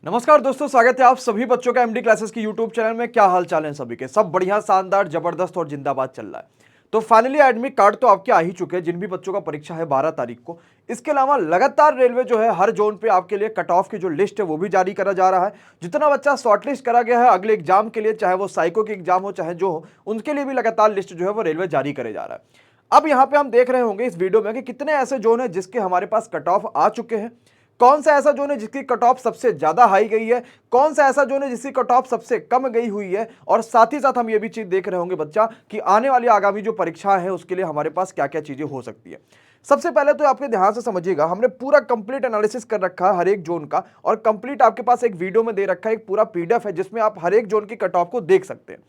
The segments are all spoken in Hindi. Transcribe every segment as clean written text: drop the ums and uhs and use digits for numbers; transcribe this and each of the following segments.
नमस्कार दोस्तों, स्वागत है आप सभी बच्चों का एमडी क्लासेस की यूट्यूब चैनल में। क्या हाल चाल है सभी के? सब बढ़िया, शानदार, जबरदस्त और जिंदाबाद चल रहा है। तो फाइनली एडमिट कार्ड तो आपके आ ही चुके हैं, जिन भी बच्चों का परीक्षा है 12 तारीख को। इसके अलावा लगातार रेलवे जो है हर जोन पे आपके लिए कट ऑफ की जो लिस्ट है वो भी जारी करा जा रहा है। जितना बच्चा शॉर्टलिस्ट करा गया है अगले एग्जाम के लिए, चाहे वो साइको के एग्जाम हो चाहे जो हो, उनके लिए भी लगातार लिस्ट जो है वो रेलवे जारी करे जा रहा है। अब यहाँ पे हम देख रहे होंगे इस वीडियो में कि कितने ऐसे जोन है जिसके हमारे पास कट ऑफ आ चुके हैं, कौन सा ऐसा जोन है जिसकी कट ऑफ सबसे ज्यादा हाई गई है, कौन सा ऐसा जोन है जिसकी कट ऑफ सबसे कम गई हुई है, और साथ ही साथ हम ये भी चीज देख रहे होंगे बच्चा कि आने वाली आगामी जो परीक्षाएं हैं उसके लिए हमारे पास क्या क्या चीजें हो सकती है। सबसे पहले तो आपके ध्यान से समझिएगा, हमने पूरा कंप्लीट एनालिसिस कर रखा है हर एक जोन का, और कंप्लीट आपके पास एक वीडियो में दे रखा है, एक पूरा पीडीएफ है जिसमें आप हर एक जोन की कट ऑफ को देख सकते हैं।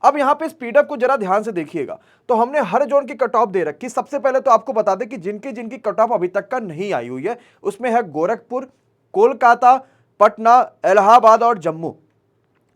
अब यहां पे इस पीडीएफ को जरा ध्यान से देखिएगा, तो हमने हर जोन की कट ऑफ दे रखी। सबसे पहले तो आपको बता दें कि जिनकी जिनकी कट ऑफ अभी तक का नहीं आई हुई है उसमें है गोरखपुर, कोलकाता, पटना, इलाहाबाद और जम्मू।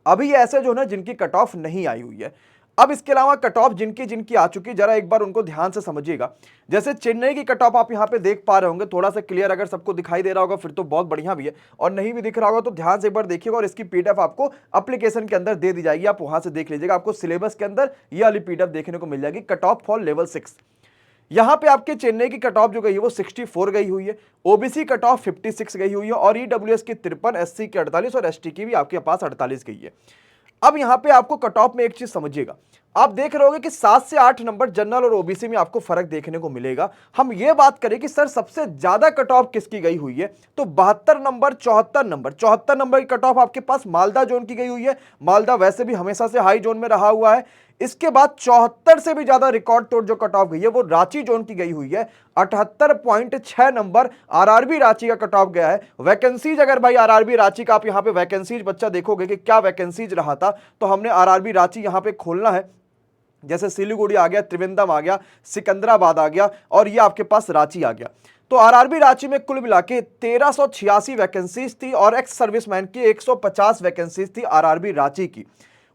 अभी ये ऐसे जो है जिनकी कट ऑफ नहीं आई हुई है। अब इसके अलावा कट ऑफ जिनकी जिनकी आ चुकी, जरा एक बार उनको ध्यान से समझिएगा। जैसे चेन्नई की कट ऑफ आप यहां पे देख पा रहे होंगे, थोड़ा सा क्लियर अगर सबको दिखाई दे रहा होगा फिर तो बहुत बढ़िया भी है, और नहीं भी दिख रहा होगा तो ध्यान से एक बार देखिएगा। और इसकी पीडीएफ आपको एप्लीकेशन के अंदर दे दी जाएगी, आप वहां से देख लीजिएगा। आपको सिलेबस के अंदर ये वाली पीडीएफ देखने को मिल जाएगी, कट ऑफ फॉर लेवल 6। यहां पे आपके चेन्नई की कट ऑफ जो गई है वो 64 गई हुई है, ओबीसी कट ऑफ 56 गई हुई है, और ईडब्ल्यूएस की 53, एससी की 48 और एसटी की भी आपके पास 48 गई है। अब यहां पे आपको कट ऑफ में एक चीज समझिएगा, आप देख रहे होगे कि 7 से 8 नंबर जनरल और ओबीसी में आपको फर्क देखने को मिलेगा। हम ये बात करें कि सर सबसे ज्यादा कट ऑफ किसकी गई हुई है, तो 72 नंबर, 74 नंबर की कट ऑफ आपके पास मालदा जोन की गई हुई है। मालदा वैसे भी हमेशा से हाई जोन में रहा हुआ है। इसके बाद 74 से भी ज्यादा रिकॉर्ड तोड़ जो कट ऑफ गई है वो रांची जोन की गई हुई है। 78.6 नंबर आरआरबी रांची का कट ऑफ गया है। वैकेंसीज अगर भाई आरआरबी रांची का आप यहां पे वैकेंसीज बच्चा देखोगे कि क्या वैकेंसीज रहा था, तो हमने आरआरबी रांची यहां पे खोलना है। जैसे सिलीगुड़ी आ गया, त्रिवेंद्रम आ गया, सिकंदराबाद आ गया, और ये आपके पास रांची आ गया। तो आरआरबी रांची में कुल मिला के 1386 वैकेंसीज थी, और एक्स सर्विसमैन की 150 वैकेंसीज थी आरआरबी रांची की।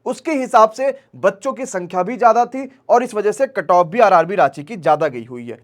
उसके हिसाब से बच्चों की संख्या भी ज्यादा थी, और इस वजह से कट ऑफ भी आरआरबी रांची की ज्यादा गई हुई है।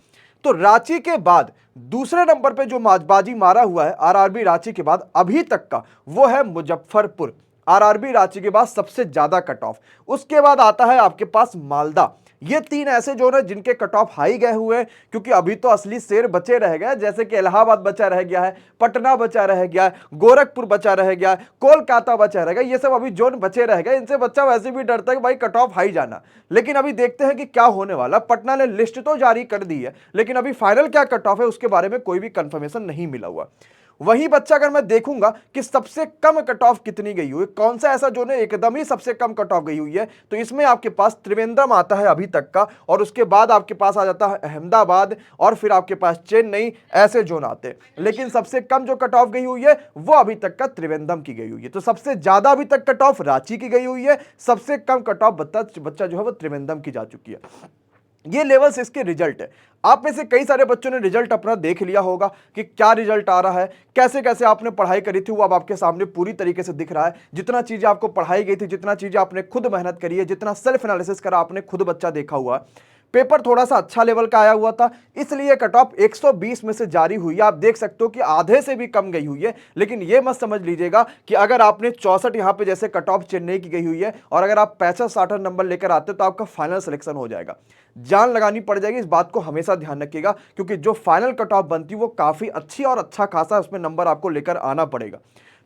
तो रांची के बाद दूसरे नंबर पे जो माजबाजी मारा हुआ है आरआरबी रांची के बाद अभी तक का, वो है मुजफ्फरपुर। आरआरबी रांची के बाद सबसे ज्यादा कट ऑफ, उसके बाद आता है आपके पास मालदा। ये तीन ऐसे जोन है जिनके कट ऑफ हाई गए हुए हैं, क्योंकि अभी तो असली शेर बचे रह गए, जैसे कि इलाहाबाद बचा रह गया है, पटना बचा रह गया है, गोरखपुर बचा रह गया है, कोलकाता बचा रह गया। ये सब अभी जोन बचे रह गए। इनसे बच्चा वैसे भी डरता है कि भाई कट ऑफ हाई जाना, लेकिन अभी देखते हैं कि क्या होने वाला। पटना ने लिस्ट तो जारी कर दी है, लेकिन अभी फाइनल क्या कट ऑफ है उसके बारे में कोई भी कंफर्मेशन नहीं मिला हुआ। वही बच्चा अगर मैं देखूंगा कि सबसे कम कट ऑफ कितनी गई हुई, कौन सा ऐसा जोन है एकदम ही सबसे कम कट ऑफ गई हुई है, तो इसमें आपके पास त्रिवेंद्रम आता है अभी तक का, और उसके बाद आपके पास आ जाता है अहमदाबाद, और फिर आपके पास चेन्नई, ऐसे जोन आते हैं। लेकिन सबसे कम जो कट ऑफ गई हुई है वो अभी तक का त्रिवेंद्रम की गई हुई है। तो सबसे ज्यादा अभी तक कट ऑफ रांची की गई हुई है, सबसे कम कट ऑफ बच्चा जो है वो त्रिवेंद्रम की जा चुकी है। ये लेवल 6 के रिजल्ट है। आप में से कई सारे बच्चों ने रिजल्ट अपना देख लिया होगा कि क्या रिजल्ट आ रहा है, कैसे कैसे आपने पढ़ाई करी थी, वो अब आपके सामने पूरी तरीके से दिख रहा है। जितना चीजें आपको पढ़ाई गई थी, जितना चीजें आपने खुद मेहनत करी है, जितना सेल्फ एनालिसिस करा आपने खुद, बच्चा देखा हुआ। पेपर थोड़ा सा अच्छा लेवल का आया हुआ था, इसलिए कट ऑफ 120 में से जारी हुई है। आप देख सकते हो कि आधे से भी कम गई हुई है। लेकिन यह मत समझ लीजिएगा कि अगर आपने 64 यहां पे जैसे कट ऑफ चेन्नई की गई हुई है, और अगर आप 65-68 नंबर लेकर आते तो आपका फाइनल सिलेक्शन हो जाएगा। जान लगानी पड़ जाएगी, इस बात को हमेशा ध्यान रखिएगा, क्योंकि जो फाइनल कट ऑफ बनती है वो काफी अच्छी और अच्छा खासा उसमें नंबर आपको लेकर आना पड़ेगा।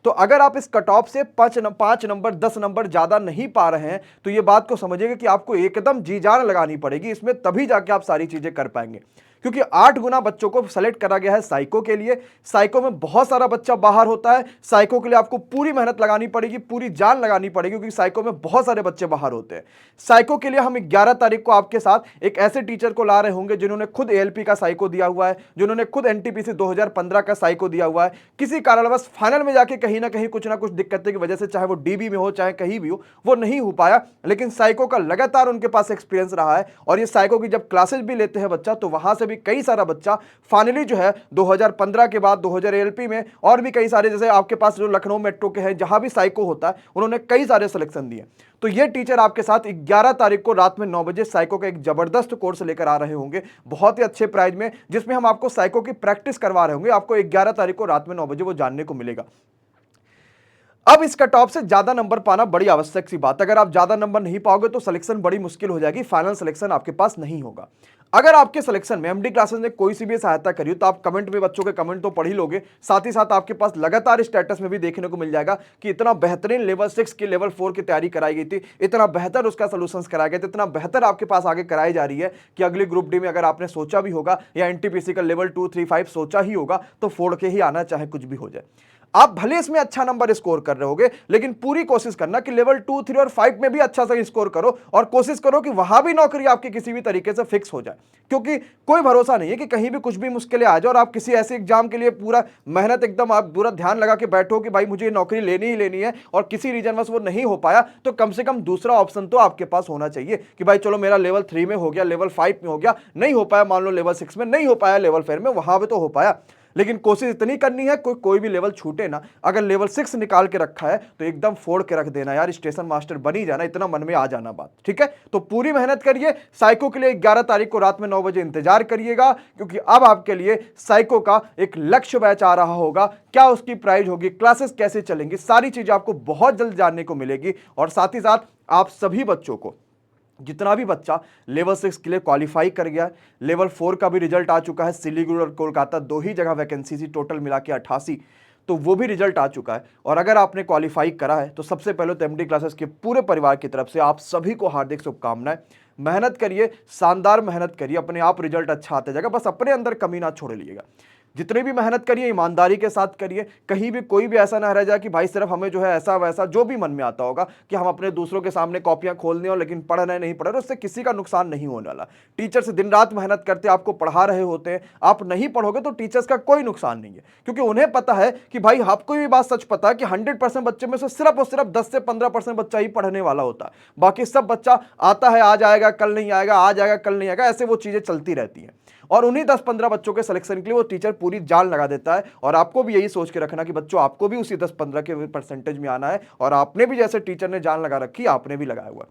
तो अगर आप इस कट ऑफ से 5 नंबर 10 नंबर ज्यादा नहीं पा रहे हैं, तो ये बात को समझिएगा कि आपको एकदम जी जान लगानी पड़ेगी इसमें, तभी जाके आप सारी चीजें कर पाएंगे। क्योंकि 8 गुना बच्चों को सेलेक्ट करा गया है साइको के लिए। साइको में बहुत सारा बच्चा बाहर होता है, साइको के लिए आपको पूरी मेहनत लगानी पड़ेगी, पूरी जान लगानी पड़ेगी, क्योंकि साइको में बहुत सारे बच्चे बाहर होते हैं। साइको के लिए हम 11 तारीख को आपके साथ एक ऐसे टीचर को ला रहे होंगे जिन्होंने खुद एएलपी का साइको दिया हुआ है, जिन्होंने खुद एनटीपीसी 2015 का साइको दिया हुआ है। किसी कारणवश फाइनल में जाके कहीं ना कुछ दिक्कतें की वजह से, चाहे वो डीबी में हो चाहे कहीं भी हो, वो नहीं हो पाया, लेकिन साइको का लगातार उनके पास एक्सपीरियंस रहा है। और ये साइको की जब क्लासेस भी लेते हैं बच्चा, तो वहां से भी कई सारा बच्चा फाइनली जो है 2015 के बाद 2000 एएलपी में, और भी कई सारे, जैसे आपके पास जो लखनऊ मेट्रो के हैं जहां भी साइको होता है, उन्होंने कई सारे सिलेक्शन दिए। तो ये टीचर आपके साथ 11 तारीख को रात में 9 बजे साइको का एक जबरदस्त कोर्स लेकर आ रहे होंगे, बहुत ही अच्छे प्राइस में, जिसमें हम आपको साइको की प्रैक्टिस करवा रहे होंगे। आपको 11 तारीख को रात में 9 बजे वो जानने को मिलेगा। अब इस कट ऑफ से ज्यादा नंबर पाना बड़ी आवश्यक सी बात। अगर आप ज्यादा नंबर नहीं पाओगे तो सिलेक्शन बड़ी मुश्किल हो जाएगी, फाइनल सिलेक्शन आपके पास नहीं होगा। अगर आपके सिलेक्शन में एमडी क्लासेस ने कोई सी भी सहायता करी तो आप कमेंट में बच्चों के कमेंट तो पढ़ ही लोगे, साथ ही साथ आपके पास लगातार स्टेटस में भी देखने को मिल जाएगा कि इतना बेहतरीन लेवल 6 की लेवल 4 की तैयारी कराई गई थी, इतना बेहतर उसका सोल्यूशंस कराया गया था, इतना बेहतर आपके पास आगे कराई जा रही है कि अगली ग्रुप डी में अगर आपने सोचा भी होगा या एनटीपीसी का लेवल 2, 3, 5 सोचा ही होगा तो फोड़ के ही आना, चाहे कुछ भी हो जाए। आप भले इसमें अच्छा नंबर स्कोर कर रहे होगे, लेकिन पूरी कोशिश करना कि लेवल 2, 3 और 5 में भी अच्छा सा स्कोर करो और कोशिश करो कि वहां भी नौकरी आपकी किसी भी तरीके से फिक्स हो जाए, क्योंकि कोई भरोसा नहीं है कि कहीं भी कुछ भी मुश्किलें आ जाए और आप किसी ऐसे एग्जाम के लिए पूरा मेहनत एकदम आप पूरा ध्यान लगा के बैठो कि भाई मुझे ये नौकरी लेनी ही लेनी है और किसी रीजन बस वो नहीं हो पाया, तो कम से कम दूसरा ऑप्शन तो आपके पास होना चाहिए कि भाई चलो मेरा लेवल 3 में हो गया, लेवल 5 में हो गया, नहीं हो पाया मान लो लेवल 6 में, नहीं हो पाया लेवल 4 में, वहां भी तो हो पाया। लेकिन कोशिश इतनी करनी है कोई भी लेवल छूटे ना। अगर लेवल 6 निकाल के रखा है तो एकदम फोड़ के रख देना यार, स्टेशन मास्टर बनी जाना, इतना मन में आ जाना बात, ठीक है। तो पूरी मेहनत करिए। साइको के लिए 11 तारीख को रात में 9 बजे इंतजार करिएगा, क्योंकि अब आपके लिए साइको का एक लक्ष्य बैच आ रहा होगा। क्या उसकी प्राइस होगी, क्लासेस कैसे चलेंगी, सारी चीजें आपको बहुत जल्द जानने को मिलेगी। और साथ ही साथ आप सभी बच्चों को, जितना भी बच्चा लेवल 6 के लिए क्वालिफाई कर गया है, लेवल 4 का भी रिजल्ट आ चुका है, सिलीगुड़ी और कोलकाता 2 ही जगह वैकेंसी थी, टोटल मिला के 88, तो वो भी रिजल्ट आ चुका है। और अगर आपने क्वालिफाई करा है तो सबसे पहले तो एमडी क्लासेस के पूरे परिवार की तरफ से आप सभी को हार्दिक शुभकामनाएं। मेहनत करिए, शानदार मेहनत करिए, अपने आप रिजल्ट अच्छा आता जाएगा, बस अपने अंदर कमी ना छोड़ लीजिएगा। जितने भी मेहनत करिए ईमानदारी के साथ करिए, कहीं भी कोई भी ऐसा ना रह जाए कि भाई सिर्फ हमें जो है ऐसा वैसा जो भी मन में आता होगा कि हम अपने दूसरों के सामने कॉपियां खोल दें और लेकिन पढ़ रहे नहीं पढ़ रहे, उससे किसी का नुकसान नहीं होने वाला। टीचर्स दिन रात मेहनत करते आपको पढ़ा रहे होते हैं, आप नहीं पढ़ोगे तो टीचर्स का कोई नुकसान नहीं है, क्योंकि उन्हें पता है कि भाई आपको भी बात सच पता है कि 100% बच्चे में से सिर्फ और सिर्फ 10 से 15% बच्चा ही पढ़ने वाला होता है, बाकी सब बच्चा आता है, आज आएगा कल नहीं आएगा, आज आएगा कल नहीं आएगा, ऐसे वो चीजें चलती रहती हैं। और उन्हीं 10-15 बच्चों के सिलेक्शन के लिए वो टीचर पूरी जान लगा देता है। और आपको भी यही सोच के रखना कि बच्चों आपको भी उसी 10-15 के परसेंटेज में आना है, और आपने भी जैसे टीचर ने जान लगा रखी आपने भी लगाया हुआ।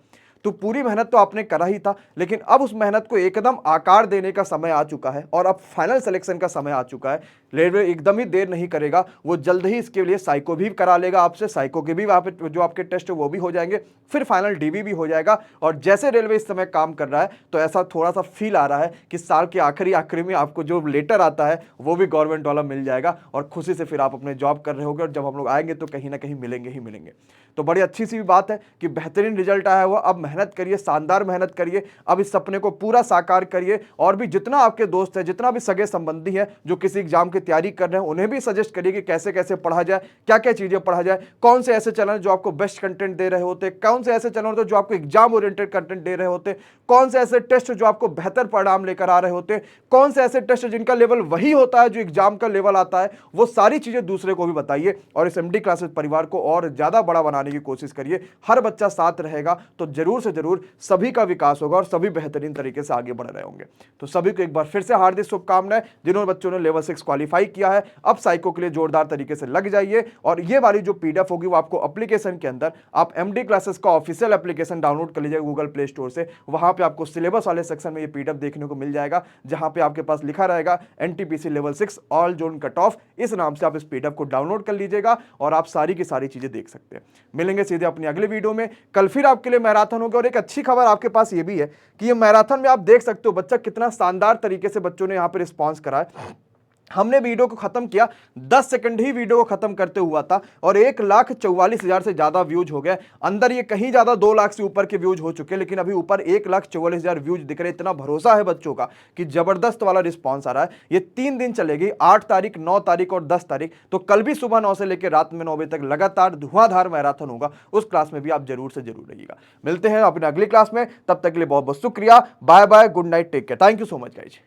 तो पूरी मेहनत तो आपने करा ही था, लेकिन अब उस मेहनत को एकदम आकार देने का समय आ चुका है और अब फाइनल सिलेक्शन का समय आ चुका है। रेलवे एकदम ही देर नहीं करेगा, वो जल्द ही इसके लिए साइको भी करा लेगा आपसे, साइको के भी वहाँ पे जो आपके टेस्ट है वो भी हो जाएंगे, फिर फाइनल डीबी भी हो जाएगा। और जैसे रेलवे इस समय काम कर रहा है तो ऐसा थोड़ा सा फील आ रहा है कि साल के आखिरी में आपको जो लेटर आता है वो भी गवर्नमेंट वाला मिल जाएगा और खुशी से फिर आप अपने जॉब कर रहे होगे, और जब हम लोग आएंगे तो कहीं ना कहीं मिलेंगे ही मिलेंगे। तो बड़ी अच्छी सी बात है कि बेहतरीन रिजल्ट आया हुआ। अब मेहनत करिए, शानदार मेहनत करिए, अब इस सपने को पूरा साकार करिए। और भी जितना आपके दोस्त है, जितना भी सगे संबंधी है जो किसी एग्जाम की तैयारी कर रहे हैं, उन्हें भी सजेस्ट करिए कि कैसे कैसे पढ़ा जाए, क्या क्या चीजें पढ़ा जाए, कौन से ऐसे चैनल जो आपको बेस्ट कंटेंट दे रहे होते, कौन से ऐसे चैनल होते जो आपको एग्जाम ओरिएंटेड कंटेंट दे रहे होते, कौन से ऐसे टेस्ट जो आपको बेहतर परिणाम लेकर आ रहे होते, कौन से ऐसे टेस्ट जिनका लेवल वही होता है जो एग्जाम का लेवल आता है। वो सारी चीजें दूसरे को भी बताइए और इस एमडी क्लासेस परिवार को और ज्यादा बड़ा बनाने की कोशिश करिए। हर बच्चा साथ रहेगा तो जरूर से जरूर सभी का विकास होगा और सभी बेहतरीन तरीके से आगे बढ़ रहे होंगे। तो सभी को एक बार फिर से हार्दिक शुभकामनाएं। जिन्होंने बच्चों ने लेवल 6 क्वालिफाई किया है, अब साइको के लिए जोरदार तरीके से लग जाइए। और ये वाली जो पीडीएफ होगी वो आपको एप्लीकेशन के अंदर, आप एमडी क्लासेस का ऑफिशियल एप्लीकेशन डाउनलोड कर लीजिएगा गूगल प्ले स्टोर से। वहां पे आपको सिलेबस वाले सेक्शन में ये पीडीएफ देखने को मिल जाएगा, जहां पे आपके पास लिखा रहेगा NTPC level 6 all zone cut off. इस नाम से आप इस पीडीएफ को डाउनलोड कर लीजिएगा और आप सारी की सारी चीजें देख सकते हैं। मिलेंगे सीधे अपनी अगले वीडियो में। कल फिर आपके लिए मैराथन होगा और एक अच्छी खबर आपके पास ये भी है कि ये मैराथन में आप देख सकते हो बच्चा कितना शानदार तरीके से बच्चों ने यहां पे रिस्पांस करा है। हमने वीडियो को खत्म किया, 10 सेकंड ही वीडियो को खत्म करते हुआ था और 1,44,000 से ज्यादा व्यूज हो गए। अंदर ये कहीं ज्यादा 2 लाख से ऊपर के व्यूज हो चुके, लेकिन अभी ऊपर 1,44,000 व्यूज दिख रहे। इतना भरोसा है बच्चों का कि जबरदस्त वाला रिस्पॉन्स आ रहा है। ये 3 दिन चलेगी, 8 तारीख, 9 तारीख और 10 तारीख। तो कल भी सुबह 9 से लेकर रात में 9 बजे तक लगातार धुआंधार मैराथन होगा। उस क्लास में भी आप जरूर से जरूर रहिएगा। मिलते हैं अपने अगली क्लास में, तब तक के लिए बहुत बहुत शुक्रिया। Bye bye, good night, take care, thank you so much guys.